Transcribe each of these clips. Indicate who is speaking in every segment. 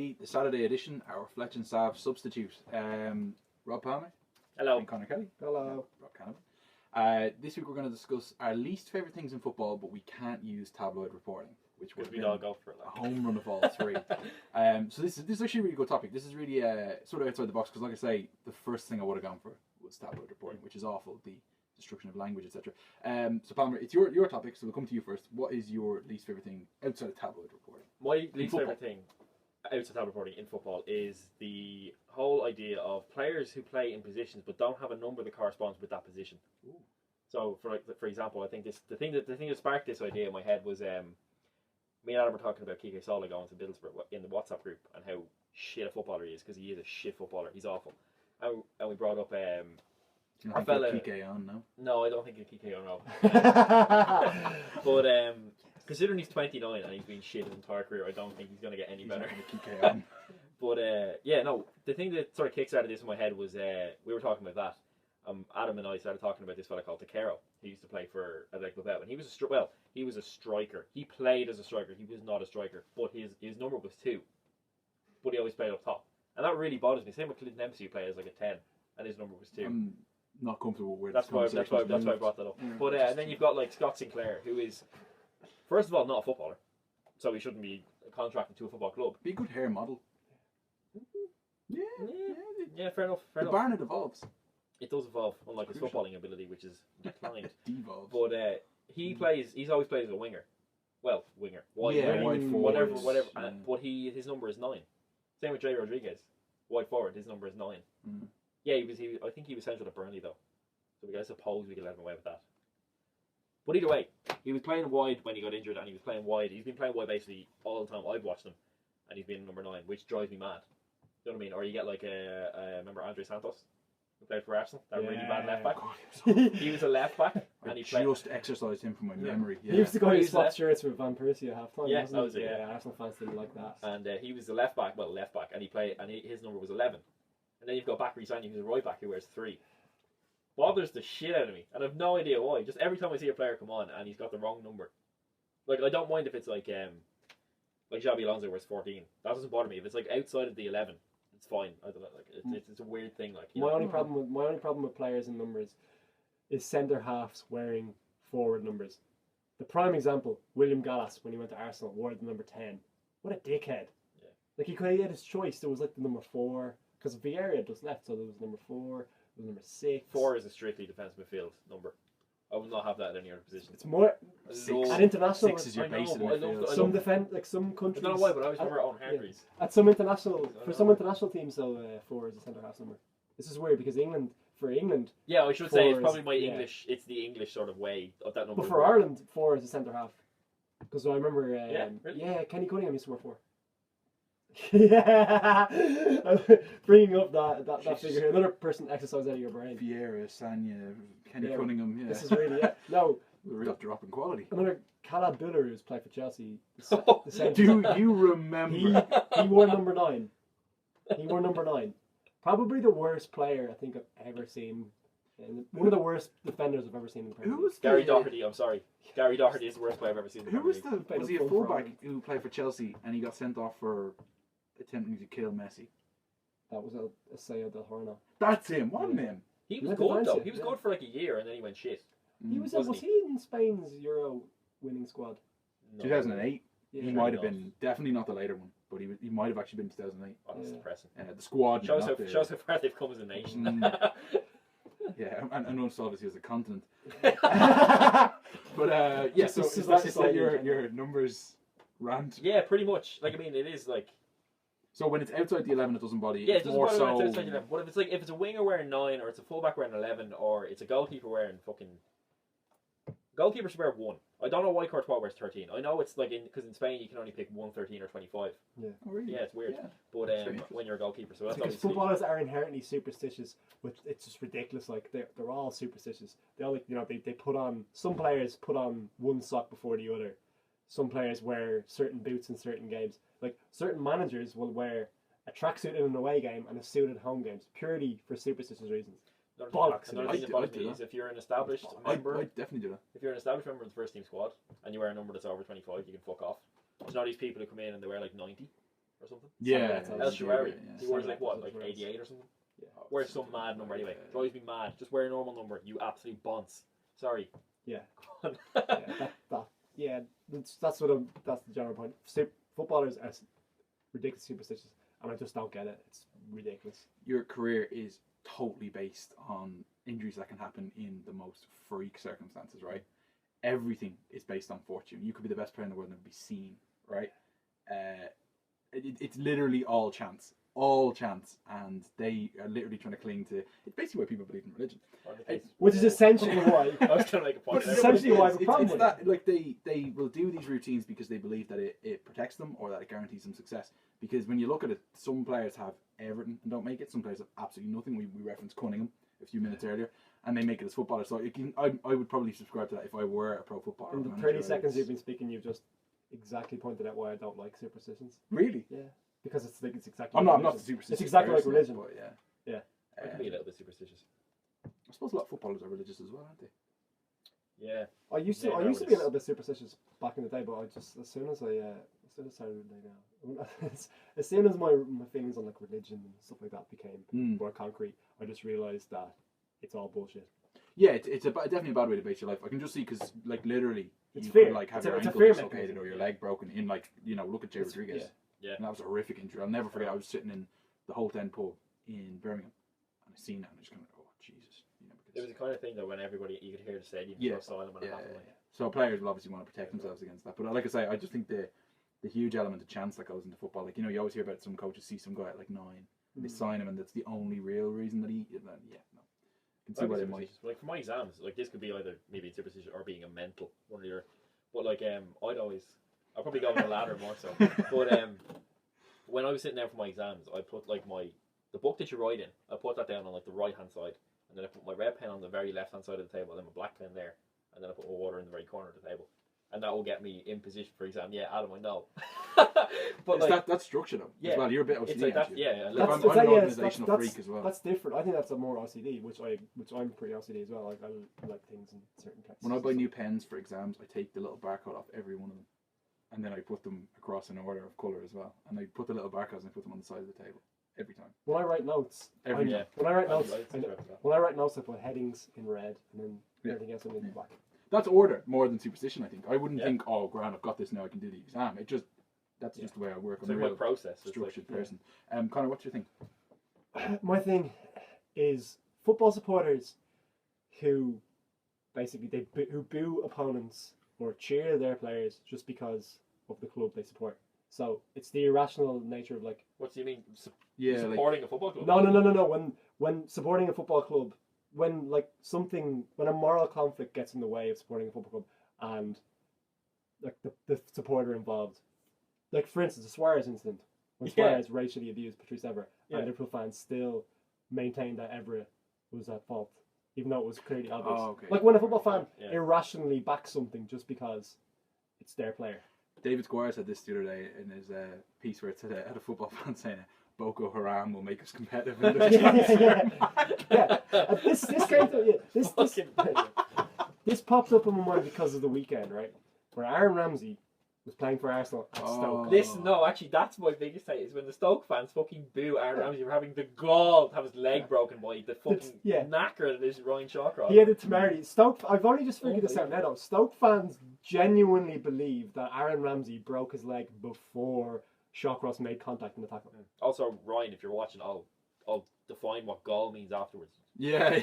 Speaker 1: Kelly, the Saturday edition, our Fletch and Sav substitute. Rob Palmer.
Speaker 2: Hello.
Speaker 1: And Connor Kelly.
Speaker 3: Hello.
Speaker 1: Rob Canavan. This week we're going to discuss our least favourite things in football, but we can't use tabloid reporting, which would
Speaker 2: we'd all go for it. Like.
Speaker 1: A home run of all three. So this is actually a really good topic. This is really sort of outside the box because, like I say, the first thing I would have gone for was tabloid reporting, which is awful. The destruction of language, etc. So Palmer, it's your topic, so we'll come to you first. What is your least favourite thing outside of tabloid reporting?
Speaker 2: My least favourite thing outside tabloid reporting in football is the whole idea of players who play in positions but don't have a number that corresponds with that position. Ooh. So, for example, I think the thing that sparked this idea in my head was me and Adam were talking about Kike Sola going to Middlesbrough in the WhatsApp group and how shit a footballer he is, because he is a shit footballer. He's awful. And we brought up
Speaker 1: you don't think Kike on, no?
Speaker 2: No, I don't think Kike on, no. But considering he's 29 and he's been shit his entire career, I don't think he's going to get any better.
Speaker 1: Kike on.
Speaker 2: But yeah, no, the thing that sort of kickstarted this in my head was we were talking about that. Adam and I started talking about this fella called Takero. He used to play for Athletic Bilbao, and he was a striker. He played as a striker. He was not a striker, but his number was 2. But he always played up top, and that really bothers me. Same with Clinton Dempsey, who played as like a 10, and his number was 2.
Speaker 1: I'm not comfortable with
Speaker 2: that's why I brought that up. Yeah, but and then you've got like Scott Sinclair, who is first of all not a footballer, so he shouldn't be contracted to a football club.
Speaker 1: Be a good hair model.
Speaker 2: Yeah, fair enough.
Speaker 1: The Barnet evolves.
Speaker 2: It does evolve, unlike his footballing ability, which is declined.
Speaker 1: Devolves.
Speaker 2: But he's always played as a winger. Well, winger.
Speaker 1: Wide forward.
Speaker 2: Whatever. But his number is 9. Same with Jay Rodriguez. Wide forward, his number is 9. Mm. Yeah, I think he was central at Burnley, though. So I suppose we could let him away with that. But either way, he was playing wide when he got injured, and he was playing wide. He's been playing wide basically all the time I've watched him, and he's been number 9, which drives me mad. You know what I mean? Or you get like remember Andre Santos, who played for Arsenal, that really bad left back. He was a left back, and he
Speaker 1: just exercised him from my memory. Yeah.
Speaker 3: He was the guy who swapped shirts with Van Persie at half time.
Speaker 2: Yeah, that was it.
Speaker 3: Yeah, Arsenal fans didn't like that.
Speaker 2: And he was the left back, and he played, and his number was 11. And then you've got Bakary Sagna, who's a right back who wears 3. Bothers the shit out of me, and I've no idea why. Just every time I see a player come on and he's got the wrong number, like I don't mind if it's like Xabi Alonso wears 14. That doesn't bother me. If it's like outside of the 11. It's fine. I don't know. Like it's a weird thing. Like
Speaker 3: my only problem with players and numbers is centre halves wearing forward numbers. The prime example, William Gallas, when he went to Arsenal, wore the number 10. What a dickhead! Yeah. Like he had his choice. There was like the number 4 because Vieira just left, so there was number 4, there was number 6.
Speaker 2: 4 is a strictly defensive midfield number. I would not have that at any other position.
Speaker 3: It's more
Speaker 1: 6.
Speaker 3: At international.
Speaker 1: 6 is your base in
Speaker 3: some some countries.
Speaker 2: I don't know why, but I always remember Owen Henry's.
Speaker 3: Yeah. At some international teams, though, 4 is a centre half number. This is weird because for England.
Speaker 2: Yeah, I should say it's probably my English. It's the English sort of way of that number.
Speaker 3: But for Ireland, 4 is a centre half. Because I remember.
Speaker 2: Really?
Speaker 3: Kenny Cunningham used to wear 4. Yeah, bringing up that figure. Another person exercise out of your brain.
Speaker 1: Vieira, Sagna, Kenny Cunningham. Yeah,
Speaker 3: this is really no.
Speaker 1: Real drop in quality.
Speaker 3: Another Cala Buller who's played for Chelsea.
Speaker 1: Do you remember?
Speaker 3: He wore number 9. He wore number 9. Probably the worst player I think I've ever seen. One of the worst defenders I've ever seen in the Premier League.
Speaker 1: Who was
Speaker 2: Gary Doherty? I'm sorry, Gary Doherty is the worst player I've ever seen. In the
Speaker 1: was he a fullback who played for Chelsea and he got sent off for attempting to kill Messi?
Speaker 3: That was a Sayed Del Horno.
Speaker 1: That's him. What name?
Speaker 2: He was good though. He was good for like a year and then he went shit.
Speaker 3: He was he in Spain's Euro winning squad?
Speaker 1: No. 2008. Yeah, he might have been, definitely not the later one, but he might have actually been 2008.
Speaker 2: Oh, that's depressing.
Speaker 1: The squad
Speaker 2: shows how far they've come as a nation.
Speaker 1: Yeah, and also obviously as a continent. But yeah, so is that your numbers rant?
Speaker 2: Yeah, pretty much. Like I mean, it is like.
Speaker 1: So when it's outside the 11, it doesn't bother you.
Speaker 2: Yeah, it doesn't bother when it's outside the 11. But if it's a winger wearing 9, or it's a fullback wearing 11, or it's a goalkeeper wearing fucking. Goalkeeper should wear 1. I don't know why Courtois wears 13. I know it's like because in Spain you can only pick 1, 13, or 25.
Speaker 3: Yeah.
Speaker 1: Oh, really?
Speaker 2: Yeah, it's weird. Yeah. But when you're a goalkeeper, so that's
Speaker 3: because footballers are inherently superstitious. It's just ridiculous. Like they're all superstitious. They all they put on. Some players put on one sock before the other. Some players wear certain boots in certain games. Like certain managers will wear a tracksuit in an away game and a suit at home games purely for superstitious reasons. Bollocks.
Speaker 2: Another thing that bothers me is if you're an established member.
Speaker 1: I definitely do that.
Speaker 2: If you're an established member of the first team squad and you wear a number that's over 25, you can fuck off. There's not these people who come in and they wear like 90 or something.
Speaker 1: Yeah,
Speaker 2: El Shaarawy.
Speaker 1: yeah.
Speaker 2: He wears like what,
Speaker 3: Samuel
Speaker 2: like
Speaker 3: Eto'o's
Speaker 2: 88 or something.
Speaker 3: Yeah.
Speaker 2: Wear some mad number anyway. Drives me mad. Just wear a normal number. You absolute bonce. Sorry.
Speaker 3: Yeah. That's what that's the general point. Footballers are ridiculous superstitious, and I just don't get it. It's ridiculous.
Speaker 1: Your career is totally based on injuries that can happen in the most freak circumstances, right? Everything is based on fortune. You could be the best player in the world and be seen, right? It's literally all chance, and they are literally trying to cling to. It's basically why people believe in religion,
Speaker 3: Which is essentially why.
Speaker 2: I was trying to make a point.
Speaker 3: Which is essentially why the problem
Speaker 1: it's
Speaker 3: with
Speaker 1: that like they will do these routines because they believe that it protects them or that it guarantees them success. Because when you look at it, some players have everything and don't make it. Some players have absolutely nothing. We referenced Cunningham a few minutes earlier, and they make it as footballers. So I would probably subscribe to that if I were a pro footballer.
Speaker 3: In the 30 seconds you've been speaking, you've just exactly pointed out why I don't like superstitions.
Speaker 1: Really?
Speaker 3: Yeah. Because it's exactly.
Speaker 1: I'm
Speaker 3: like
Speaker 1: not
Speaker 3: religion.
Speaker 1: the superstitious.
Speaker 3: It's exactly like
Speaker 1: person,
Speaker 3: religion.
Speaker 1: But yeah.
Speaker 2: I can be a little bit superstitious.
Speaker 1: I suppose a lot of footballers are religious as well, aren't they?
Speaker 2: Yeah.
Speaker 3: I used to be a
Speaker 2: nowadays.
Speaker 3: little bit superstitious back in the day, but I just as soon as I started as soon as my feelings on like religion and stuff like that became more concrete, I just realised that it's all bullshit.
Speaker 1: Yeah, it's definitely a bad way to base your life. I can just see because like literally
Speaker 3: It's
Speaker 1: you
Speaker 3: fear.
Speaker 1: could like have
Speaker 3: It's a
Speaker 1: your ankle
Speaker 3: fear
Speaker 1: dislocated
Speaker 3: mechanism.
Speaker 1: or your leg broken in like look at Jay
Speaker 3: It's-
Speaker 1: Rodriguez.
Speaker 2: Yeah.
Speaker 1: And that was a horrific injury. I'll never forget. I was sitting in the Holt End pub in Birmingham and I seen that and I just kind of oh Jesus,
Speaker 2: It was the kind of thing that when everybody you could hear the stadium
Speaker 1: Yeah.
Speaker 2: go silent when it happened. Like.
Speaker 1: So players will obviously want to protect themselves against that. But like I say, I just think the huge element of chance that goes into football. Like you always hear about some coaches see some guy at like 9, and they sign him, and that's the only real reason that he. No. I can see why they might.
Speaker 2: Like for my exams, like this could be either maybe superstition or being a mental one of your. But like I'd probably go on the latter more so. But when I was sitting down for my exams, I put like the book that you write in. I put that down on like the right hand side, and then I put my red pen on the very left hand side of the table, and then my black pen there, and then I put my water in the very corner of the table, and that will get me in position for exam. Yeah, Adam, I know. But
Speaker 1: It's
Speaker 2: like,
Speaker 1: that's structure though.
Speaker 2: Yeah.
Speaker 1: As well, you're a bit OCD.
Speaker 2: it's like that.
Speaker 1: aren't you?
Speaker 2: Yeah,
Speaker 1: Like,
Speaker 3: That's-
Speaker 1: I'm an
Speaker 3: that's-
Speaker 1: organisational
Speaker 3: that's-
Speaker 1: freak as well.
Speaker 3: That's different. I think that's a more OCD, which I'm pretty OCD as well. Like I like things in certain places.
Speaker 1: When I buy new pens for exams, I take the little barcode off every one of them, and then I put them across in order of colour as well. And I put the little barcodes and I put them on the side of the table every time.
Speaker 3: When I write notes,
Speaker 1: Every-
Speaker 2: yeah.
Speaker 3: when I write notes,
Speaker 2: I'd subscribe to that.
Speaker 3: when I write notes, I put headings in red and then
Speaker 1: Yeah.
Speaker 3: everything else in black.
Speaker 1: That's order more than superstition. I think I wouldn't
Speaker 2: Yeah.
Speaker 1: think, oh, grand, I've got this now. I can do the exam. That's just the way I work.
Speaker 2: It's
Speaker 1: I'm
Speaker 2: like
Speaker 1: a
Speaker 2: my
Speaker 1: real
Speaker 2: process. It's
Speaker 1: structured
Speaker 2: like,
Speaker 1: person. Connor, what's your thing?
Speaker 3: My thing is football supporters who basically who boo opponents or cheer their players just because of the club they support. So it's the irrational nature of like
Speaker 2: What do you mean?
Speaker 1: Yeah, like,
Speaker 2: Supporting a football club?
Speaker 3: no. When supporting a football club, when a moral conflict gets in the way of supporting a football club, and like the supporter involved, like for instance, the Suarez incident when
Speaker 2: Yeah.
Speaker 3: Suarez racially abused Patrice Evra,
Speaker 2: Yeah.
Speaker 3: and Liverpool fans still maintained that Evra was at fault, even though it was clearly obvious.
Speaker 1: Oh, okay.
Speaker 3: Like when a football fan
Speaker 2: Yeah.
Speaker 3: irrationally backs something just because it's their player.
Speaker 1: David Squire said this the other day in his piece where it said had a football fan saying Boko Haram will make us competitive in the
Speaker 3: yeah. This came to this popped up in my mind because of the weekend, right? Where Aaron Ramsey was playing for Arsenal at Stoke.
Speaker 2: Listen, no, actually, that's my biggest hate is when the Stoke fans fucking boo Aaron Ramsey for having the gall to have his leg broken by the fucking knacker that is Ryan Shawcross.
Speaker 3: He had the temerity. Stoke. I've only just figured this out now. Though Stoke fans genuinely believe that Aaron Ramsey broke his leg before Shawcross made contact in the tackle.
Speaker 2: Also, Ryan, if you're watching, I'll define what gall means afterwards.
Speaker 1: Yeah.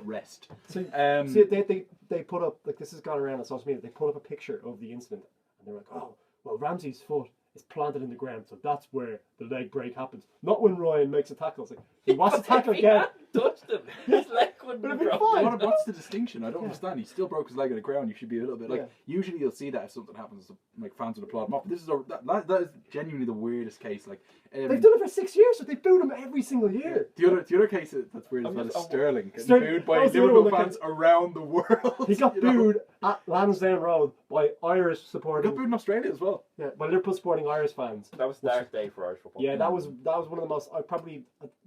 Speaker 1: Rest.
Speaker 3: So,
Speaker 1: Um,
Speaker 3: see, they put up, like, this has gone around on social media, they put up a picture of the incident and they're like, oh, well, Ramsey's foot is planted in the ground, so that's where the leg break happens. Not when Ryan makes a tackle. It's like, he wants to tackle again.
Speaker 2: Touched him. His leg wouldn't
Speaker 3: But
Speaker 2: be
Speaker 3: it'd be
Speaker 2: broken.
Speaker 3: fine.
Speaker 1: what's the distinction? I don't understand. He still broke his leg on the ground. You should be a little bit like.
Speaker 3: Yeah.
Speaker 1: Usually, you'll see that if something happens, like fans would applaud him off. But this is that is genuinely the weirdest case. Like
Speaker 3: They've done it for 6 years, so they booed him every single year.
Speaker 1: the other case that's weird as well is Sterling getting
Speaker 3: Sterling-
Speaker 1: booed by
Speaker 3: that was the other
Speaker 1: Liverpool
Speaker 3: one that
Speaker 1: fans around the world.
Speaker 3: He got
Speaker 1: you know?
Speaker 3: booed at Lansdowne Road by Irish
Speaker 1: He got
Speaker 3: supporting,
Speaker 1: booed in Australia as well.
Speaker 3: yeah, by Liverpool supporting Irish fans.
Speaker 2: That was a dark day for Irish football.
Speaker 3: Yeah, that was one of the most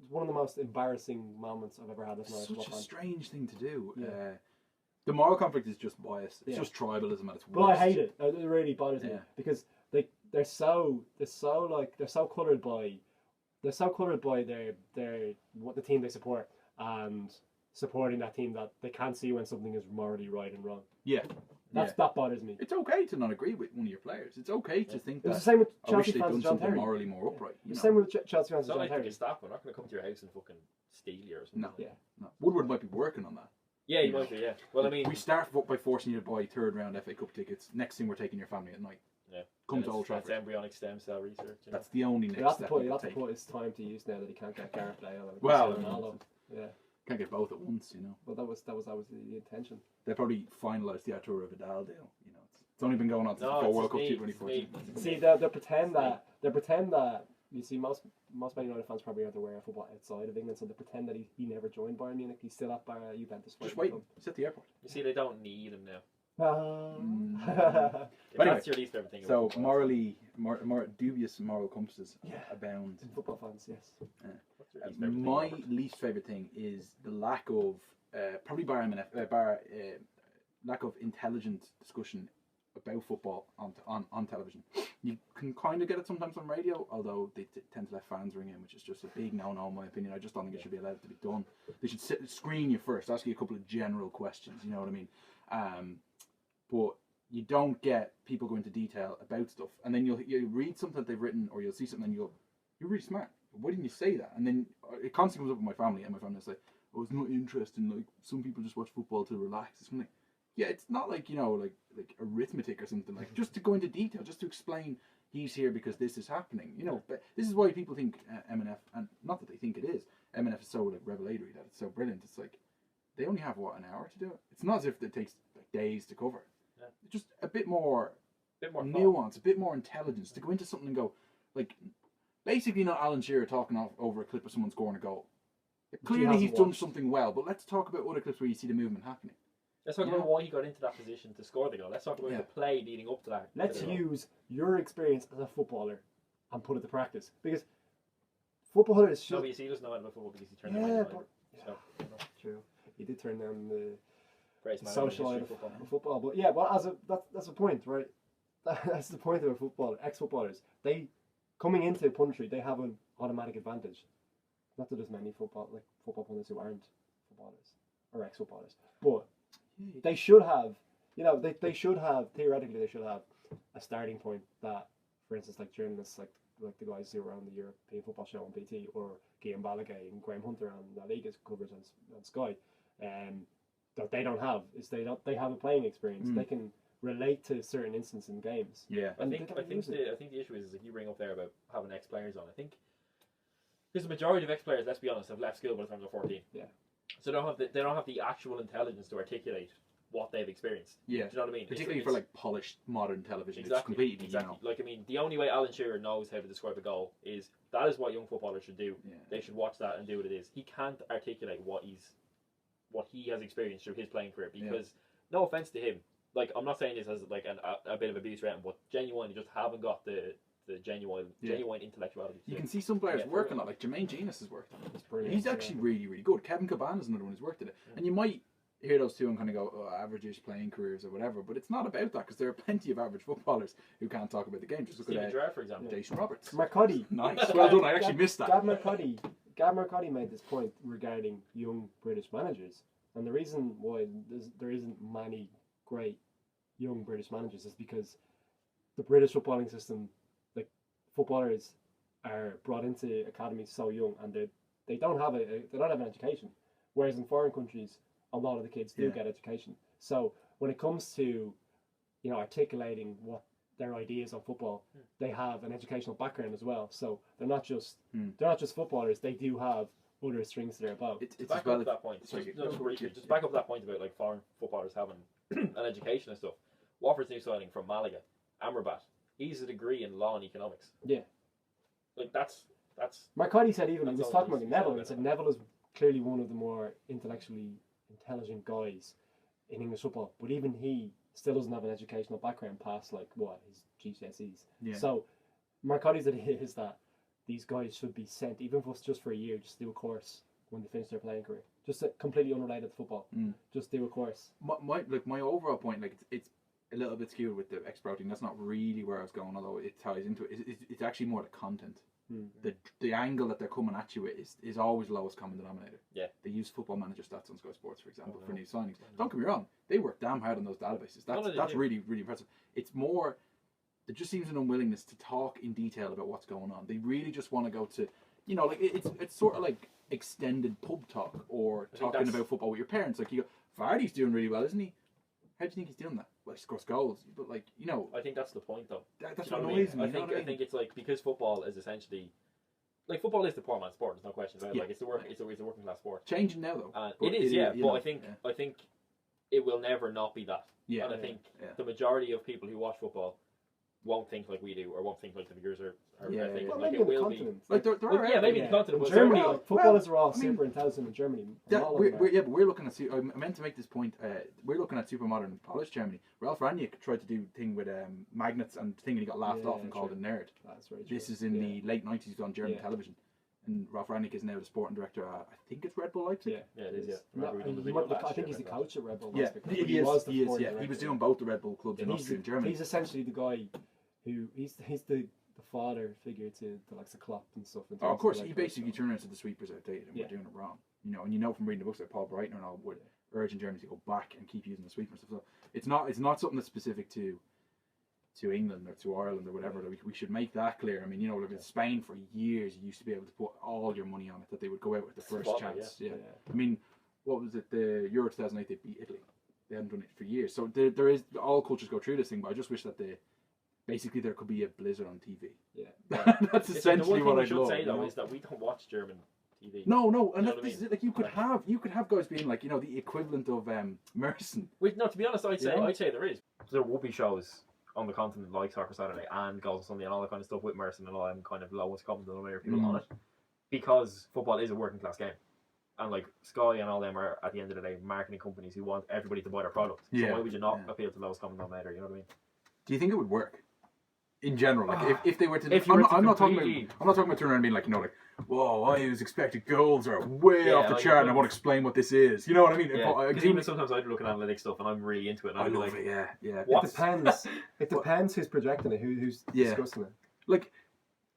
Speaker 3: one of the most embarrassing moments I've ever had as an Irish
Speaker 1: Such
Speaker 3: football
Speaker 1: a
Speaker 3: fan.
Speaker 1: strange thing to do.
Speaker 3: Yeah.
Speaker 1: The moral conflict is just bias. It's
Speaker 3: Yeah.
Speaker 1: just tribalism at its worst.
Speaker 3: But I hate it. It really bothers me
Speaker 1: Yeah.
Speaker 3: because they're so coloured by their what the team they support and supporting that team that they can't see when something is morally right and wrong.
Speaker 1: Yeah.
Speaker 3: That bothers me.
Speaker 1: It's okay to not agree with one of your players. It's okay to think
Speaker 3: It was
Speaker 1: that.
Speaker 3: the same with
Speaker 1: I wish
Speaker 3: Chelsea
Speaker 1: they'd
Speaker 3: fans
Speaker 1: done
Speaker 3: and John
Speaker 1: something
Speaker 3: Terry.
Speaker 1: morally more upright.
Speaker 3: The same with Chelsea fans
Speaker 2: It's
Speaker 3: and
Speaker 2: not
Speaker 3: John
Speaker 2: like
Speaker 3: Terry.
Speaker 2: the staff. We're not going to come to your house and fucking steal you or something.
Speaker 1: No.
Speaker 3: Yeah.
Speaker 1: No. Woodward might be working on that.
Speaker 2: Yeah, you might be. Yeah. Well, I mean,
Speaker 1: we start by forcing you to buy third round FA Cup tickets. Next thing we're taking your family at night.
Speaker 2: yeah.
Speaker 1: Come
Speaker 2: And
Speaker 1: to Old
Speaker 2: that's
Speaker 1: Trafford.
Speaker 2: embryonic stem cell research. You know?
Speaker 1: That's the only
Speaker 3: You
Speaker 1: next
Speaker 3: have to
Speaker 1: step
Speaker 3: put
Speaker 1: you can take.
Speaker 3: his time to use now that he can't get Gareth Bale. And
Speaker 1: Well,
Speaker 3: Ronaldo. Yeah.
Speaker 1: Can't get both at once, you know.
Speaker 3: Well, that was the intention.
Speaker 1: They probably finalised the Arturo Vidal deal. You know, it's only been going on since
Speaker 2: No,
Speaker 1: before
Speaker 2: it's
Speaker 1: World Cup
Speaker 2: me.
Speaker 1: 2014.
Speaker 3: See, they pretend that you see most Man United fans probably aren't aware of football outside of England, so they pretend that he never joined Bayern Munich. He's still at Juventus.
Speaker 1: Just waiting. He's at the airport.
Speaker 2: You see, they don't need him now. If
Speaker 1: But
Speaker 2: that's your least favorite thing.
Speaker 1: So
Speaker 2: about football,
Speaker 1: morally, more dubious moral compasses
Speaker 3: Yeah.
Speaker 1: abound.
Speaker 3: Football fans, yes.
Speaker 2: what's your least favorite thing
Speaker 1: My
Speaker 2: about it?
Speaker 1: least favorite thing is the lack of probably lack of intelligent discussion about football on television. You can kind of get it sometimes on radio, although they tend to let fans ring in, which is just a big no-no in my opinion. I just don't think it should be allowed to be done. They should screen you first, ask you a couple of general questions, you know what I mean? But you don't get people go into detail about stuff, and then you'll read something that they've written, or you'll see something and you're really smart. Why didn't you say that? And then it constantly comes up with my family, and my family will say, "Oh, it's not interesting. Like some people just watch football to relax." It's something. Yeah, it's not like like arithmetic or something. Like just to go into detail, just to explain he's here because this is happening. You know, but this is why people think MNF, and not that they think it is. MNF is so revelatory that it's so brilliant. It's like they only have an hour to do it. It's not as if it takes days to cover.
Speaker 2: Yeah.
Speaker 1: Just a bit more nuance, a bit more intelligence to go into something and go like. Basically, not Alan Shearer talking over a clip of someone scoring a goal. Clearly, he's done something well, but let's talk about other clips where you see the movement happening.
Speaker 2: Let's talk about why he got into that position to score the goal. Let's talk about the play leading up to that.
Speaker 3: Let's use your experience as a footballer and put it to practice. Because footballers should...
Speaker 2: No, but you see, he doesn't know about football because he turned down
Speaker 3: True. He did turn down the
Speaker 2: greatest man
Speaker 3: social
Speaker 2: in
Speaker 3: life
Speaker 2: history
Speaker 3: of football. But yeah, that's the point, right? That's the point of a footballer. Ex-footballers, they... Coming into punditry, they have an automatic advantage. Not that there's many football pundits who aren't footballers or ex-footballers, but they should have, they should have theoretically they should have a starting point that, for instance, like journalists like the guys who were on the European Football Show on BT or Guillaume Balaguer and Graham Hunter on La Liga's coverage on Sky, that they don't have is they have a playing experience. They can relate to certain instances in games.
Speaker 1: Yeah,
Speaker 2: I think the issue is like you bring up there about having ex-players on. I think because the majority of ex-players, let's be honest, have left school by the time they're 14.
Speaker 3: Yeah.
Speaker 2: So they don't have the actual intelligence to articulate what they've experienced.
Speaker 1: Yeah.
Speaker 2: Do you know what I mean?
Speaker 1: Particularly for like polished modern television.
Speaker 2: Exactly.
Speaker 1: It's completely,
Speaker 2: exactly. Like I mean, the only way Alan Shearer knows how to describe a goal is that is what young footballers should do.
Speaker 1: Yeah.
Speaker 2: They should watch that and do what it is. He can't articulate what he has experienced through his playing career because no offense to him. Like, I'm not saying this as like a bit of abuse around, but genuinely just haven't got the genuine intellectuality.
Speaker 1: You can see some players work on it, like Jermaine Genius has worked on it.
Speaker 3: It's brilliant.
Speaker 1: He's actually really, really good. Kevin Cabana is another one who's worked at it. And you might hear those two and kind of go, oh, average-ish playing careers or whatever, but it's not about that because there are plenty of average footballers who can't talk about the game. Just look
Speaker 2: Steven
Speaker 1: at
Speaker 2: Gerrard, for example.
Speaker 1: Jason Roberts.
Speaker 3: Marcotti.
Speaker 1: Nice. Well done. I actually missed that.
Speaker 3: Gab Marcotti made this point regarding young British managers. And the reason why there isn't many great young British managers is because the British footballing system, like footballers are brought into academies so young and they don't have an education, whereas in foreign countries a lot of the kids do get education. So when it comes to articulating what their ideas on football, they have an educational background as well. So they're not just footballers; they do have other strings to their bow.
Speaker 2: It's back up that point. Just back up that point about like foreign footballers having an education and stuff. Watford's new signing from Malaga, Amrabat. He's a degree in law and economics.
Speaker 3: Yeah,
Speaker 2: like that's.
Speaker 3: Marcotti said he was talking about Neville. He said Neville is clearly one of the more intellectually intelligent guys in English football, but even he still doesn't have an educational background past his GCSEs. Yeah. So Marcotti's idea is that these guys should be sent, even if it's just for a year, just do a course when they finish their playing career. Just completely unrelated to football. Just do a course.
Speaker 1: My overall point, like it's a little bit skewed with the exploiting. That's not really where I was going, although it ties into it. It's actually more the content. The angle that they're coming at you with is always lowest common denominator.
Speaker 2: Yeah.
Speaker 1: They use Football Manager stats on Sky Sports, for example, for new signings. Don't get me wrong, they work damn hard on those databases. That's really, really impressive. It's more, there just seems an unwillingness to talk in detail about what's going on. They really just want to go to, you know, like it's sort of like extended pub talk or talking about football with your parents. Like, you go, Vardy's doing really well, isn't he? How do you think he's doing that? Well, he scores goals, but like, you know.
Speaker 2: I think that's the point, though.
Speaker 1: That's what annoys me.
Speaker 2: I think it's like, because football is essentially, like, football is the poor man's sport. There's no question about it. Like, it's a working class sport.
Speaker 1: Changing now, though.
Speaker 2: It is, yeah. But I think it will never not be that.
Speaker 1: Yeah.
Speaker 2: And I think the majority of people who watch football won't think like we do, or won't think like the viewers are thinking.
Speaker 3: Well,
Speaker 2: like,
Speaker 3: maybe
Speaker 2: it will
Speaker 3: the
Speaker 2: be.
Speaker 1: Like, there are
Speaker 2: maybe the continent.
Speaker 3: In
Speaker 2: But
Speaker 3: Germany,
Speaker 2: certainly,
Speaker 3: like, footballers are all super intelligent in Germany.
Speaker 1: We're looking at. I meant to make this point. We're looking at super modern Polish Germany. Ralph Rangnick tried to do thing with magnets and thing, and he got laughed off and called a nerd.
Speaker 3: That's very true.
Speaker 1: This is in the late '90s on German television, and Ralph Rangnick is now the sporting director. I think it's Red Bull Leipzig.
Speaker 2: Yeah, it is. Yeah.
Speaker 3: I think he's the coach at Red Bull.
Speaker 1: Yeah, he is. Yeah, he was doing both the Red Bull clubs in Austria and Germany.
Speaker 3: He's essentially the guy who he's the father figure to the likes of Klopp and stuff.
Speaker 1: Oh, of course, he basically turned around to the sweepers outdated and we're doing it wrong. You know, and you know from reading the books like Paul Breitner and all would urging Germany to go back and keep using the sweeper and stuff. So it's not something that's specific to England or to Ireland or whatever. That we should make that clear. I mean, you know, like in Spain for years, you used to be able to put all your money on it that they would go out with the first chance. Yeah. I mean, what was it? The Euro 2008 they beat Italy. They hadn't done it for years. So there is, all cultures go through this thing, but I just wish that basically there could be a blizzard on TV. Yeah. That's essentially what I should
Speaker 2: say, though, is that we don't watch German TV.
Speaker 1: No, and this is it. Like, you could have guys being like, you know, the equivalent of Merson.
Speaker 2: No, to be honest, I'd say there is. There will be shows on the continent like Soccer Saturday and Goals on Sunday and all that kind of stuff with Merson and all them kind of lowest common denominator people on it, because football is a working class game. And like Sky and all them are, at the end of the day, marketing companies who want everybody to buy their product. So why would you not appeal to the lowest common denominator? You know what I mean? Do
Speaker 1: you think it would work? In general, like if they were to, I'm not talking about turning around and being like, you know, like, whoa, I was expected goals are way off the chart, and I won't explain what this is. You know what I mean?
Speaker 2: Because even sometimes I look at analytics stuff and I'm really into it. And I love
Speaker 1: it. Yeah.
Speaker 3: It depends. It depends who's projecting it, who's discussing it.
Speaker 1: Like,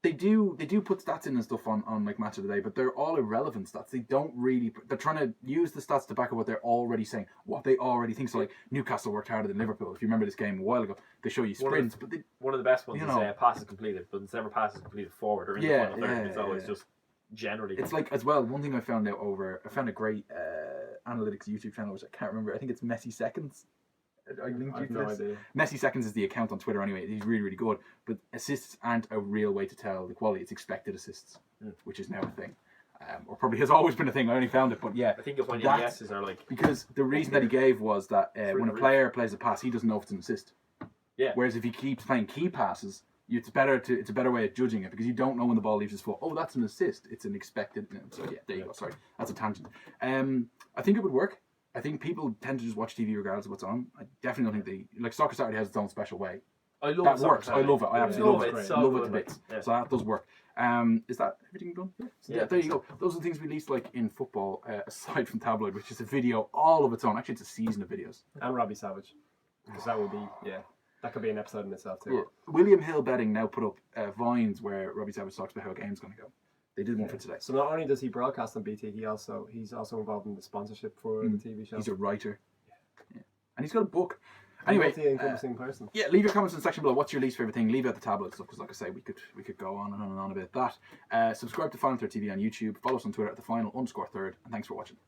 Speaker 1: they do put stats in and stuff on like Match of the Day, but they're all irrelevant stats. They don't really. They're trying to use the stats to back up what they're already saying, what they already think. So like Newcastle worked harder than Liverpool. If you remember this game a while ago, they show you sprints.
Speaker 2: One of the best ones is passes completed, but it's never passes completed forward or in the final third. It's always just generally. It's like, as well, one thing I found out I found a great analytics YouTube channel, which I can't remember. I think it's Messi Seconds. I have no idea. Messi Seconds is the account on Twitter anyway. He's really, really good. But assists aren't a real way to tell the quality. It's expected assists, which is now a thing. Or probably has always been a thing. I only found it, but yeah. I think you'll find ESs are like...
Speaker 1: Because the reason that he gave was that when a player plays a pass, he doesn't know if it's an assist.
Speaker 2: Yeah.
Speaker 1: Whereas if he keeps playing key passes, it's a better way of judging it, because you don't know when the ball leaves his foot. Oh, that's an assist. It's an expected... So yeah, there you go. Sorry. That's a tangent. I think it would work. I think people tend to just watch TV regardless of what's on. I definitely don't think like Soccer Saturday has its own special way.
Speaker 2: I love
Speaker 1: that works. I love it. I absolutely love it.
Speaker 2: So
Speaker 1: love it to bits. Yeah. So that does work. Is that everything done? Yeah. There you go. Those are the things we least like in football, aside from Tabloid, which is a video all of its own. Actually, it's a season of videos.
Speaker 3: And Robbie Savage, because that would be that could be an episode in itself too.
Speaker 1: William Hill Betting now put up vines where Robbie Savage talks about how a game's going to go. They did one for today.
Speaker 3: So not only does he broadcast on BT, he's also involved in the sponsorship for the TV show.
Speaker 1: He's a writer. Yeah. And he's got a book. Anyway,
Speaker 3: multi-encompassing person.
Speaker 1: Yeah, leave your comments in the section below. What's your least favorite thing? Leave out the tabloid stuff, because like I say, we could go on and on and on about that. Subscribe to Final Third TV on YouTube. Follow us on Twitter at @the_final_third. And thanks for watching.